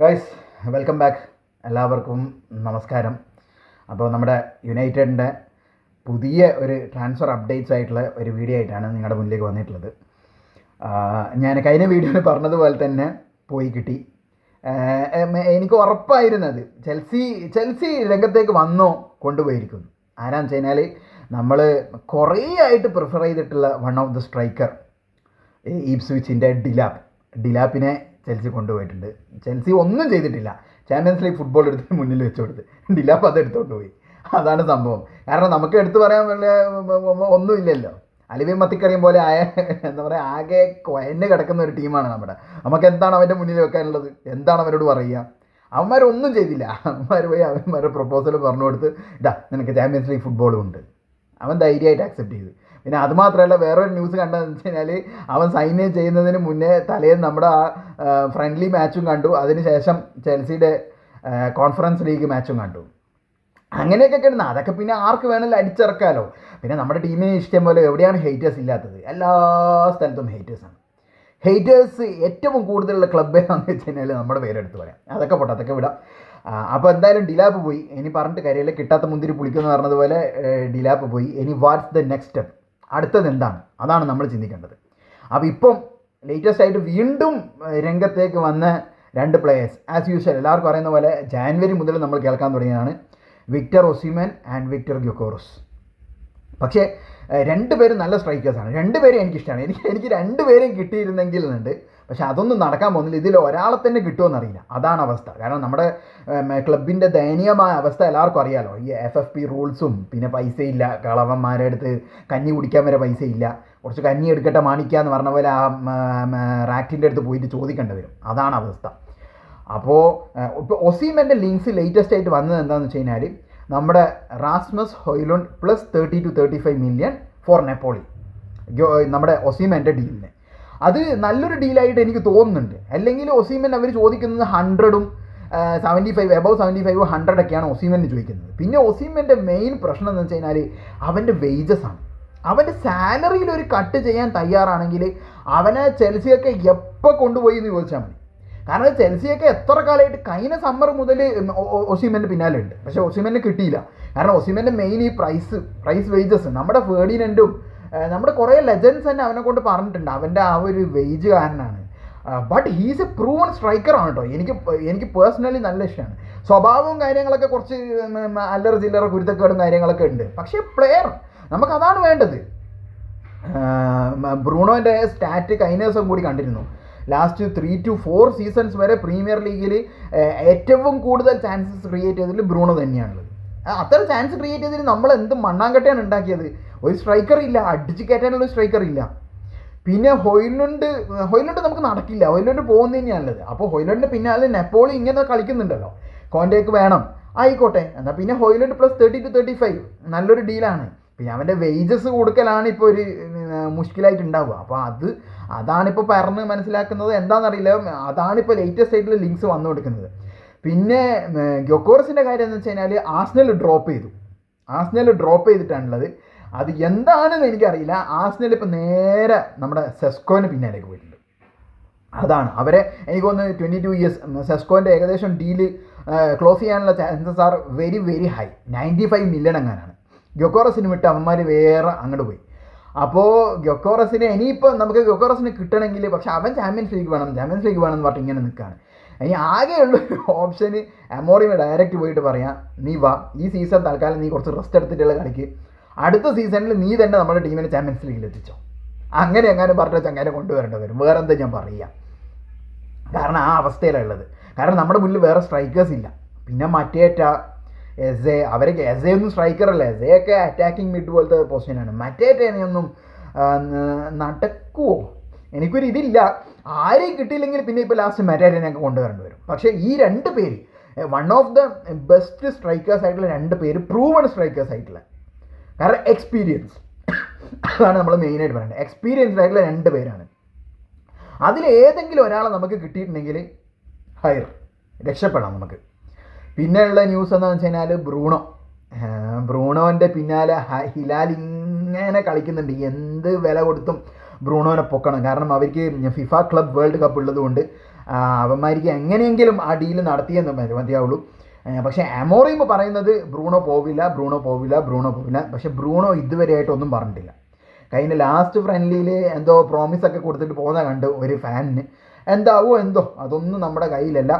Guys, welcome back. എല്ലാവർക്കും നമസ്കാരം. അപ്പോൾ നമ്മുടെ യുണൈറ്റഡിൻ്റെ പുതിയ ഒരു ട്രാൻസ്ഫർ അപ്ഡേറ്റ്സ് ആയിട്ടുള്ള ഒരു വീഡിയോ ആയിട്ടാണ് നിങ്ങളുടെ മുന്നിലേക്ക് വന്നിട്ടുള്ളത്. ഞാൻ കഴിഞ്ഞ വീഡിയോയിൽ പറഞ്ഞതുപോലെ തന്നെ പോയി കിട്ടി. എനിക്ക് ഉറപ്പായിരുന്നത് ചെൽസി രംഗത്തേക്ക് വന്നോ കൊണ്ടുപോയിരിക്കുന്നു. ആരാന്ന് വെച്ച് കഴിഞ്ഞാൽ നമ്മൾ കുറേ ആയിട്ട് പ്രിഫർ ചെയ്തിട്ടുള്ള വൺ ഓഫ് ദ സ്ട്രൈക്കർ ഈപ്സ്വിച്ചിൻ്റെ ഡിലാപ്പിനെ ചെൽസി കൊണ്ടുപോയിട്ടുണ്ട്. ചെൽസി ഒന്നും ചെയ്തിട്ടില്ല. ചാമ്പ്യൻസ് ലീഗ് ഫുട്ബോൾ എടുത്ത് മുന്നിൽ വെച്ച് കൊടുത്ത് ഡിലാപ്പ് അത് എടുത്തുകൊണ്ട് പോയി. അതാണ് സംഭവം. കാരണം നമുക്ക് എടുത്തു പറയാൻ വലിയ ഒന്നുമില്ലല്ലോ. അലിവിൻ മത്തിക്കറിയും പോലെ എന്താ പറയുക, ആകെ കൊയന്ന് കിടക്കുന്ന ഒരു ടീമാണ് നമുക്ക് എന്താണ് അവൻ്റെ മുന്നിൽ വെക്കാനുള്ളത്? എന്താണ് അവരോട് പറയുക? അവന്മാരൊന്നും ചെയ്തില്ല. അവന്മാർ പോയി അവന്മാരുടെ പ്രൊപ്പോസൽ പറഞ്ഞു കൊടുത്ത് നിനക്ക് ചാമ്പ്യൻസ് ലീഗ് ഫുട്ബോളും ഉണ്ട്. അവൻ ധൈര്യമായിട്ട് അക്സെപ്റ്റ് ചെയ്തു. പിന്നെ അതുമാത്രമല്ല, വേറൊരു ന്യൂസ് കണ്ടതെന്ന് വെച്ച് കഴിഞ്ഞാൽ അവൻ സൈൻ ചെയ്യുന്നതിന് മുന്നേ തലേന്ന് നമ്മുടെ ആ ഫ്രണ്ട്ലി മാച്ചും കണ്ടു. അതിനുശേഷം ചെൽസിയുടെ കോൺഫറൻസ് ലീഗ് മാച്ചും കണ്ടു. അങ്ങനെയൊക്കെ കിടന്ന് അതൊക്കെ പിന്നെ ആർക്ക് വേണമെങ്കിലും അടിച്ചിറക്കാമല്ലോ. പിന്നെ നമ്മുടെ ടീമിന് ഇഷ്ടം പോലെ എവിടെയാണ് ഹേറ്റേഴ്സ് ഇല്ലാത്തത്? എല്ലാ സ്ഥലത്തും ഹേറ്റേഴ്സാണ്. ഹേറ്റേഴ്സ് ഏറ്റവും കൂടുതലുള്ള ക്ലബ്ബ് ഏതാണെന്ന് വെച്ച് കഴിഞ്ഞാൽ നമ്മുടെ പേരെടുത്ത് പറയാം. അതൊക്കെ വിടാം. അപ്പോൾ എന്തായാലും ഡിലാപ്പ് പോയി. ഇനി പറഞ്ഞിട്ട് കാര്യമില്ല. കിട്ടാത്ത മുന്തിരി പുളിക്കുമെന്ന് പറഞ്ഞതുപോലെ ഡിലാപ്പ് പോയി. ഇനി വാട്ട്സ് ദ നെക്സ്റ്റ് സ്റ്റെപ്പ്? അടുത്തത് എന്താണ്? അതാണ് നമ്മൾ ചിന്തിക്കേണ്ടത്. അപ്പോൾ ഇപ്പം ലേറ്റസ്റ്റ് ആയിട്ട് വീണ്ടും രംഗത്തേക്ക് വന്ന രണ്ട് പ്ലേയേഴ്സ്, ആസ് യൂഷ്വൽ എല്ലാവർക്കും അറിയുന്ന പോലെ ജാനുവരി മുതൽ നമ്മൾ കേൾക്കാൻ തുടങ്ങിയതാണ് വിക്ടർ ഒസിമെൻ ആൻഡ് വിക്ടർ ഗ്യോക്കോറസ്. പക്ഷേ രണ്ടുപേരും നല്ല സ്ട്രൈക്കേഴ്സാണ്. രണ്ടുപേരും എനിക്കിഷ്ടമാണ്. എനിക്ക് രണ്ടുപേരെയും കിട്ടിയിരുന്നെങ്കിൽ എന്നുണ്ട്. പക്ഷെ അതൊന്നും നടക്കാൻ പോകുന്നില്ല. ഇതിൽ ഒരാളെ തന്നെ കിട്ടുമെന്നറിയില്ല. അതാണ് അവസ്ഥ. കാരണം നമ്മുടെ ക്ലബിൻ്റെ ദയനീയമായ അവസ്ഥ എല്ലാവർക്കും അറിയാമല്ലോ. ഈ FFP റൂൾസും, പിന്നെ പൈസയില്ല, കളവന്മാരുടെ അടുത്ത് കഞ്ഞി കുടിക്കാൻ വരെ പൈസയില്ല. കുറച്ച് കഞ്ഞി എടുക്കട്ടെ മാണിക്കുക എന്ന് പറഞ്ഞ പോലെ ആ റാക്കിൻ്റെ അടുത്ത് പോയിട്ട് ചോദിക്കേണ്ടി വരും. അതാണ് അവസ്ഥ. അപ്പോൾ ഇപ്പോൾ ഒസീമൻ്റെ ലിങ്ക്സ് ലേറ്റസ്റ്റ് ആയിട്ട് വന്നത് എന്താണെന്ന് വെച്ച് കഴിഞ്ഞാൽ നമ്മുടെ Rasmus Hojlund plus 30 to 35 million for Napoli, നമ്മുടെ ഒസീമൻ്റെ ഡീലിന്. അത് നല്ലൊരു ഡീലായിട്ട് എനിക്ക് തോന്നുന്നുണ്ട്. അല്ലെങ്കിൽ ഒസീമൻ അവർ ചോദിക്കുന്നത് 100ഉം 75 എബവ് 75 100 ഒക്കെയാണ് ഒസീമന് ചോദിക്കുന്നത്. പിന്നെ ഒസീമൻ്റെ മെയിൻ പ്രശ്നം എന്ന് വെച്ച് കഴിഞ്ഞാൽ അവൻ്റെ വേജസ് ആണ്. അവൻ്റെ സാലറിയിൽ ഒരു കട്ട് ചെയ്യാൻ തയ്യാറാണെങ്കിൽ അവനെ ചെൽസിയൊക്കെ എപ്പോൾ കൊണ്ടുപോയി എന്ന് ചോദിച്ചാൽ മതി. കാരണം ചെൽസിയൊക്കെ എത്ര കാലമായിട്ട് കഴിഞ്ഞ സമ്മർ മുതൽ ഒസീമൻ്റെ പിന്നാലെ ഉണ്ട്. പക്ഷേ ഒസീമന് കിട്ടിയില്ല. കാരണം ഒസീമൻ്റെ മെയിൻ ഈ പ്രൈസ് വേജസ്. നമ്മുടെ ഫേർഡിനൻഡും നമ്മുടെ കുറേ ലെജൻസ് തന്നെ അവനെ കൊണ്ട് പറഞ്ഞിട്ടുണ്ട് അവൻ്റെ ആ ഒരു വേജ് കാരനാണ്. ബട്ട് ഹീസ് എ പ്രൂവൺ സ്ട്രൈക്കറാണ് കേട്ടോ. എനിക്ക് പേഴ്സണലി നല്ല ഇഷ്ടമാണ്. സ്വഭാവവും കാര്യങ്ങളൊക്കെ കുറച്ച് അല്ലറ ചില്ലറ കുരുത്തക്കേടും കാര്യങ്ങളൊക്കെ ഉണ്ട്. പക്ഷേ പ്ലെയർ നമുക്കതാണ് വേണ്ടത്. ബ്രൂണോൻ്റെ സ്റ്റാറ്റ് കഴിഞ്ഞ ദിവസം കൂടി കണ്ടിരുന്നു. ലാസ്റ്റ് 3 to 4 സീസൺസ് വരെ പ്രീമിയർ ലീഗിൽ ഏറ്റവും കൂടുതൽ ചാൻസസ് ക്രിയേറ്റ് ചെയ്തതിൽ ബ്രൂണോ തന്നെയാണുള്ളത്. അത്ര ചാൻസ് ക്രിയേറ്റ് ചെയ്തതിൽ നമ്മൾ എന്ത് മണ്ണാങ്കട്ടയാണ് ഉണ്ടാക്കിയത്? ഒരു സ്ട്രൈക്കർ ഇല്ല, അടിച്ച് കയറ്റാനുള്ള സ്ട്രൈക്കർ ഇല്ല. പിന്നെ ഹോയ്ലുണ്ട് നമുക്ക് നടക്കില്ല. ഹോയ്ലുണ്ട് പോകുന്ന തന്നെയാണുള്ളത്. അപ്പോൾ ഹോയ്ലുണ്ടിൻ്റെ പിന്നാലെ നെപ്പോളി ഇങ്ങനെ കളിക്കുന്നുണ്ടല്ലോ. കോണ്ടേക്ക് വേണം, ആയിക്കോട്ടെ. എന്നാൽ പിന്നെ ഹോയ്ലുണ്ട് പ്ലസ് 30 to 35 നല്ലൊരു ഡീലാണ്. പിന്നെ അവൻ്റെ വേജസ് കൊടുക്കലാണ് ഇപ്പോൾ ഒരു മുഷ്കിലായിട്ട് ഉണ്ടാവുക. അപ്പോൾ അതാണിപ്പോൾ പറഞ്ഞ് മനസ്സിലാക്കുന്നത്. എന്താണെന്നറിയില്ല. അതാണിപ്പോൾ ലേറ്റസ്റ്റ് ആയിട്ടുള്ള ലിങ്ക്സ് വന്നു കൊടുക്കുന്നത്. പിന്നെ ഗ്യോക്കോറസിൻ്റെ കാര്യം എന്ന് വെച്ച് കഴിഞ്ഞാൽ ആസ്നൽ ഡ്രോപ്പ് ചെയ്തിട്ടാണുള്ളത്. അത് എന്താണെന്ന് എനിക്കറിയില്ല. ആസ്നൽ ഇപ്പോൾ നേരെ നമ്മുടെ സെസ്കോന് പിന്നാലേക്ക് പോയിട്ടുണ്ട്. അതാണ് അവരെ എനിക്ക് തോന്നുന്നു 22 years സെസ്കോൻ്റെ ഏകദേശം ഡീല് ക്ലോസ് ചെയ്യാനുള്ള chances are very very high. 95 million എങ്ങാനാണ്. ഗ്യോക്കോറസിന് വിട്ട് അവന്മാർ വേറെ അങ്ങോട്ട് പോയി. അപ്പോൾ ഗ്യോക്കോറസിനെ ഇനിയിപ്പോൾ നമുക്ക് ഗ്യോക്കോറസിന് കിട്ടണമെങ്കിൽ, പക്ഷെ അവൻ ചാമ്പ്യൻസ് ലീഗ് വേണം എന്ന് പറഞ്ഞിട്ട് ഇങ്ങനെ നിൽക്കുകയാണ്. ഇനി ആകെയുള്ളൊരു ഓപ്ഷന് അമോറിമ ഡയറക്റ്റ് പോയിട്ട് പറയാം, നീ വാ, ഈ സീസൺ തൽക്കാലം നീ കുറച്ച് റെസ്റ്റ് എടുത്തിട്ടുള്ള കളിക്ക്, അടുത്ത സീസണിൽ നീ തന്നെ നമ്മുടെ ടീമിനെ ചാമ്പ്യൻസ് ലീഗിൽ എത്തിച്ചോ. അങ്ങനെ പറഞ്ഞ ചങ്ങനെ കൊണ്ടുവരേണ്ടി വരും. വേറെ എന്താ ഞാൻ പറയുക? കാരണം ആ അവസ്ഥയിലുള്ളത്. കാരണം നമ്മുടെ മുന്നിൽ വേറെ സ്ട്രൈക്കേഴ്സ് ഇല്ല. പിന്നെ എസെ ഒന്നും സ്ട്രൈക്കറല്ല. എസെയൊക്കെ അറ്റാക്കിംഗ് മിഡ് പോലത്തെ പൊസിഷനാണ്. മറ്റേറ്റൊന്നും നടക്കുമോ? എനിക്കൊരു ഇതില്ല. ആരെയും കിട്ടിയില്ലെങ്കിൽ പിന്നെ ഇപ്പോൾ ലാസ്റ്റ് മറ്റേറ്റനെയൊക്കെ കൊണ്ടുവരേണ്ടി വരും. പക്ഷേ ഈ രണ്ട് പേര് one of the best strikers ആയിട്ടുള്ള രണ്ട് പേര്, പ്രൂവൺ സ്ട്രൈക്കേഴ്സ് ആയിട്ടുള്ള, കാരണം എക്സ്പീരിയൻസ് അതാണ് നമ്മൾ മെയിനായിട്ട് പറയുന്നത്. എക്സ്പീരിയൻസ്ഡ് ആയിട്ടുള്ള രണ്ട് പേരാണ്. അതിലേതെങ്കിലും ഒരാളെ നമുക്ക് കിട്ടിയിട്ടുണ്ടെങ്കിൽ രക്ഷപ്പെടാം നമുക്ക്. പിന്നെയുള്ള ന്യൂസ് എന്താണെന്ന് വെച്ച് കഴിഞ്ഞാൽ ബ്രൂണോൻ്റെ പിന്നാലെ ഹിലാൽ ഇങ്ങനെ കളിക്കുന്നുണ്ട്. എന്ത് വില കൊടുത്തും ബ്രൂണോനെ പൊക്കണം. കാരണം അവർക്ക് ഫിഫ ക്ലബ് വേൾഡ് കപ്പ് ഉള്ളതുകൊണ്ട് അവന്മാർക്ക് എങ്ങനെയെങ്കിലും ആ ഡീല് നടത്തിയെന്ന് മതിയാവുള്ളൂ. പക്ഷേ അമോറിം പറയുന്നത് ബ്രൂണോ പോവില്ല. പക്ഷേ ബ്രൂണോ ഇതുവരെയായിട്ടൊന്നും പറഞ്ഞിട്ടില്ല. കഴിഞ്ഞ ലാസ്റ്റ് ഫ്രണ്ട്ലിയിൽ എന്തോ പ്രോമിസൊക്കെ കൊടുത്തിട്ട് പോകുന്ന കണ്ട് ഒരു ഫാനിന്. എന്താവോ എന്തോ, അതൊന്നും നമ്മുടെ കയ്യിലല്ല.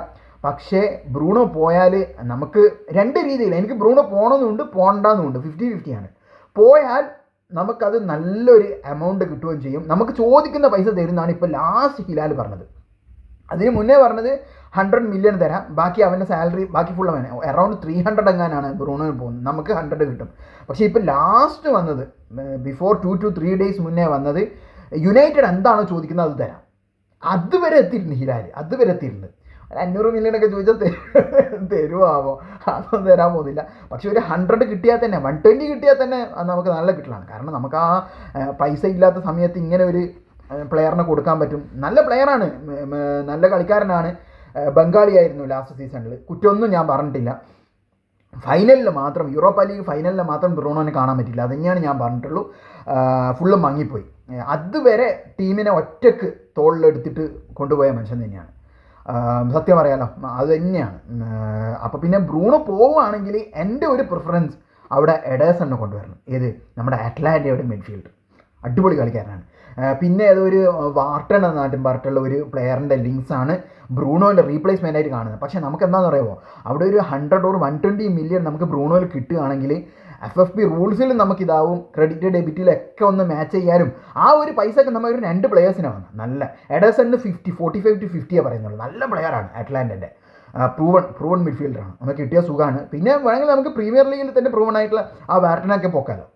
പക്ഷേ ബ്രൂണോ പോയാൽ നമുക്ക് രണ്ട് രീതിയിൽ, എനിക്ക് ബ്രൂണോ പോകണമെന്നുണ്ട് പോകണ്ടെന്നുണ്ട്, 50-50 ആണ്. പോയാൽ നമുക്കത് നല്ലൊരു എമൗണ്ട് കിട്ടുകയും ചെയ്യും. നമുക്ക് ചോദിക്കുന്ന പൈസ തരുന്നതാണ് ഇപ്പോൾ ലാസ്റ്റ് ഹിലാൽ പറഞ്ഞത്. അതിന് മുന്നേ പറഞ്ഞത് 100 മില്യൺ തരാം, ബാക്കി അവൻ്റെ സാലറി ബാക്കി ഫുൾ അവൻ അറൗണ്ട് 300 എങ്ങാനാണ് ബ്രൂണോയിൽ പോകുന്നത്, നമുക്ക് 100 കിട്ടും. പക്ഷേ ഇപ്പോൾ ലാസ്റ്റ് വന്നത് ബിഫോർ 2 to 3 days മുന്നേ വന്നത് യുണൈറ്റഡ് എന്താണോ ചോദിക്കുന്നത് അത് തരാം. അതുവരെ എത്തിയിട്ടുണ്ട് ഹിലാൽ, അതുവരെ എത്തിയിട്ടുണ്ട്. 500 മില്യണൊക്കെ ചോദിച്ചാൽ തരുവാമോ? അതൊന്നും തരാൻ പോകുന്നില്ല. പക്ഷേ ഒരു 100 കിട്ടിയാൽ തന്നെ, 120 കിട്ടിയാൽ തന്നെ നമുക്ക് നല്ല കിട്ടലാണ്. കാരണം നമുക്ക് ആ പൈസ ഇല്ലാത്ത സമയത്ത് ഇങ്ങനെ ഒരു പ്ലെയറിനെ കൊടുക്കാൻ പറ്റും. നല്ല പ്ലെയറാണ്, നല്ല കളിക്കാരനാണ്, ബംഗാളിയായിരുന്നു ലാസ്റ്റ് സീസണിൽ, കുറ്റമൊന്നും ഞാൻ പറഞ്ഞിട്ടില്ല. ഫൈനലിൽ മാത്രം, യൂറോപ്പ ലീഗ് ഫൈനലിൽ മാത്രം ബ്രൂണോനെ കാണാൻ പറ്റില്ല, അത് തന്നെയാണ് ഞാൻ പറഞ്ഞിട്ടുള്ളൂ. ഫുള്ളും മങ്ങിപ്പോയി. അതുവരെ ടീമിനെ ഒറ്റക്ക് തോളിലെടുത്തിട്ട് കൊണ്ടുപോയ മനുഷ്യൻ തന്നെയാണ്, സത്യം പറയാലോ, അത് തന്നെയാണ്. അപ്പോൾ പിന്നെ ബ്രൂണോ പോവുകയാണെങ്കിൽ എൻ്റെ ഒരു പ്രിഫറൻസ് അവിടെ എഡേഴ്സണിനെ കൊണ്ടുവരണം. ഏത് നമ്മുടെ അറ്റ്ലാന്റയുടെ മിഡ്ഫീൽഡ് അടിപൊളി കളിക്കാരനാണ്. പിന്നെ അതൊരു വാർട്ടൺ എന്ന നാട്ടിൻ പറഞ്ഞിട്ടുള്ള ഒരു പ്ലെയറിൻ്റെ ലിങ്ക്സാണ് ബ്രൂണോൻ്റെ റീപ്ലേസ്മെൻ്റ് ആയിട്ട് കാണുന്നത്. പക്ഷേ നമുക്ക് എന്താണെന്ന് പറയുമോ, അവിടെ ഒരു 100 or 120 മില്യൺ നമുക്ക് ബ്രൂണോയിൽ കിട്ടുകയാണെങ്കിൽ FFP റൂൾസിൽ നമുക്കിതാവും, ക്രെഡിറ്റ് ഡെബിറ്റിലൊക്കെ ഒന്ന് മാച്ച് ചെയ്യാനും ആ ഒരു പൈസയൊക്കെ നമ്മൾ ഒരു 2 പ്ലെയേഴ്സിനെ വന്നു. നല്ല എഡേഴ്സണിന് 45 to 50 പറയുന്നുള്ളൂ. നല്ല പ്ലെയറാണ് അറ്റ്ലാന്റൻ്റെ, പ്രൂവൺ മിഡ്ഫീൽഡറാണ്, നമുക്ക് കിട്ടിയ സുഖമാണ്. പിന്നെ വേണമെങ്കിൽ നമുക്ക് പ്രീമിയർ ലീഗിൽ തന്നെ പ്രൂവൺ ആയിട്ടുള്ള ആ വാർട്ടനൊക്കെ പോക്കാലോ,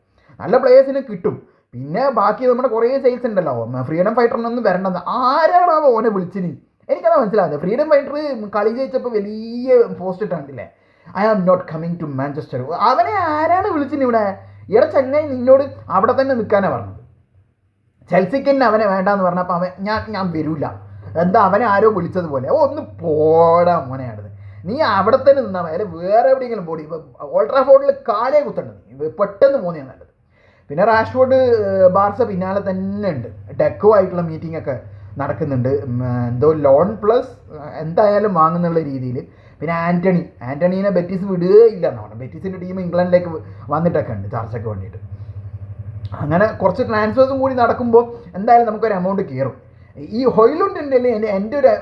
നല്ല പ്ലെയേഴ്സിന് കിട്ടും. പിന്നെ ബാക്കി നമ്മുടെ കുറേ സെയിൽസ് ഉണ്ടല്ലോ, ഫ്രീഡം ഫൈറ്ററിനൊന്നും വരണ്ടെന്ന് ആരാണോ ഓനെ വിളിച്ചിന്, എനിക്കതാ മനസ്സിലാകുന്നത്. ഫ്രീഡം ഫൈറ്റർ കളി ജയിച്ചപ്പോൾ വലിയ പോസ്റ്റ് ഇട്ടാണ്ടില്ലേ, I am not coming to Manchester. അവനെ ആരാണ് വിളിച്ചിന് ഇവിടെ? ഇവിടെ ചെന്നൈ നിന്നോട് അവിടെ തന്നെ നിൽക്കാനാണ് പറഞ്ഞത്. ചെൽസിക്ക് തന്നെ അവനെ വേണ്ടാന്ന് പറഞ്ഞപ്പോൾ ഞാൻ വരില്ല, എന്താ അവനെ ആരോ വിളിച്ചതുപോലെ. ഒന്ന് പോടാ മോനെയാണത്, നീ അവിടെ തന്നെ നിന്നാൽ മതി, വേറെ എവിടെയെങ്കിലും പോടി. ഇപ്പോൾ ഓൾട്രാഫോർഡിൽ കാലേ കുത്തണ്ടത്, പെട്ടെന്ന് പോകുന്നതാണ് നല്ലത്. പിന്നെ റാഷ്ഫോർഡ് ബാർസ പിന്നാലെ തന്നെ ഉണ്ട്, ഡെക്കുമായിട്ടുള്ള മീറ്റിംഗ് ഒക്കെ നടക്കുന്നുണ്ട്, എന്തോ ലോൺ പ്ലസ് എന്തായാലും വാങ്ങുന്നുള്ള രീതിയിൽ. പിന്നെ ആൻ്റണീനെ ബെറ്റീസ് വിടുകയില്ല എന്നാണ്, ബെറ്റീസിൻ്റെ ടീം ഇംഗ്ലണ്ടിലേക്ക് വന്നിട്ടൊക്കെ ഉണ്ട് ചർച്ചയ്ക്ക് വേണ്ടിയിട്ട്. അങ്ങനെ കുറച്ച് ട്രാൻസ്ഫേഴ്സും കൂടി നടക്കുമ്പോൾ എന്തായാലും നമുക്കൊരു എമൗണ്ട് കയറും. ഈ ഹൊയ്ലുണ്ടിൻ്റെ എൻ്റെ ഒരു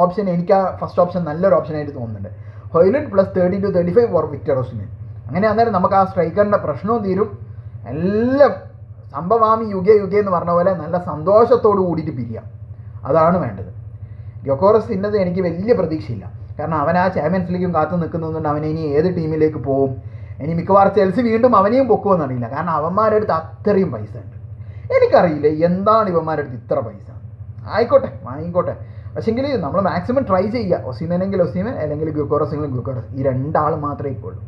ഓപ്ഷൻ, എനിക്ക് ആ ഫസ്റ്റ് ഓപ്ഷൻ നല്ലൊരു ഓപ്ഷനായിട്ട് തോന്നുന്നുണ്ട്. ഹൊയ്ലുണ്ട് പ്ലസ് 30 to 35 ഫോർ വിക്ടർ ഓസിമെൻ. അങ്ങനെ അന്നേരം നമുക്ക് ആ സ്ട്രൈക്കറിൻ്റെ പ്രശ്നവും തീരും, എല്ലാം സംഭവാമി യുഗേ എന്ന് പറഞ്ഞ പോലെ നല്ല സന്തോഷത്തോട് കൂടിയിട്ട് പിരിയാം, അതാണ് വേണ്ടത്. ഗ്യോക്കോറസ് ഇന്നത് എനിക്ക് വലിയ പ്രതീക്ഷയില്ല, കാരണം അവൻ ആ ചാമ്പ്യൻസ് ലീഗും കാത്തു നിൽക്കുന്നതുകൊണ്ട് അവനെ ഇനി ഏത് ടീമിലേക്ക് പോകും, ഇനി മിക്കവാറും ചെൽസി വീണ്ടും അവനെയും പൊക്കുമെന്നറിയില്ല, കാരണം അവന്മാരുടെ അടുത്ത് അത്രയും പൈസ ഉണ്ട്. എനിക്കറിയില്ല എന്താണ് ഇവന്മാരുടെ അടുത്ത് ഇത്ര പൈസ. ആയിക്കോട്ടെ വാങ്ങിക്കോട്ടെ, പക്ഷേങ്കിൽ നമ്മൾ മാക്സിമം ട്രൈ ചെയ്യുക. ഒസിമെനെങ്കിൽ ഒസിമെൻ, അല്ലെങ്കിൽ ഗ്യോക്കോറസ് എങ്കിലും ഗ്യോക്കോറസ്, ഈ 2 ആൾ മാത്രമേ ഇപ്പോഴുള്ളൂ.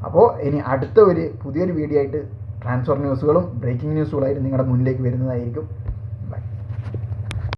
അപ്പോൾ ഇനി അടുത്ത പുതിയൊരു വീഡിയോ ആയിട്ട് ട്രാൻസ്ഫർ ന്യൂസുകളും ബ്രേക്കിംഗ് ന്യൂസുകളായിട്ട് നിങ്ങളുടെ മുന്നിലേക്ക് വരുന്നതായിരിക്കും.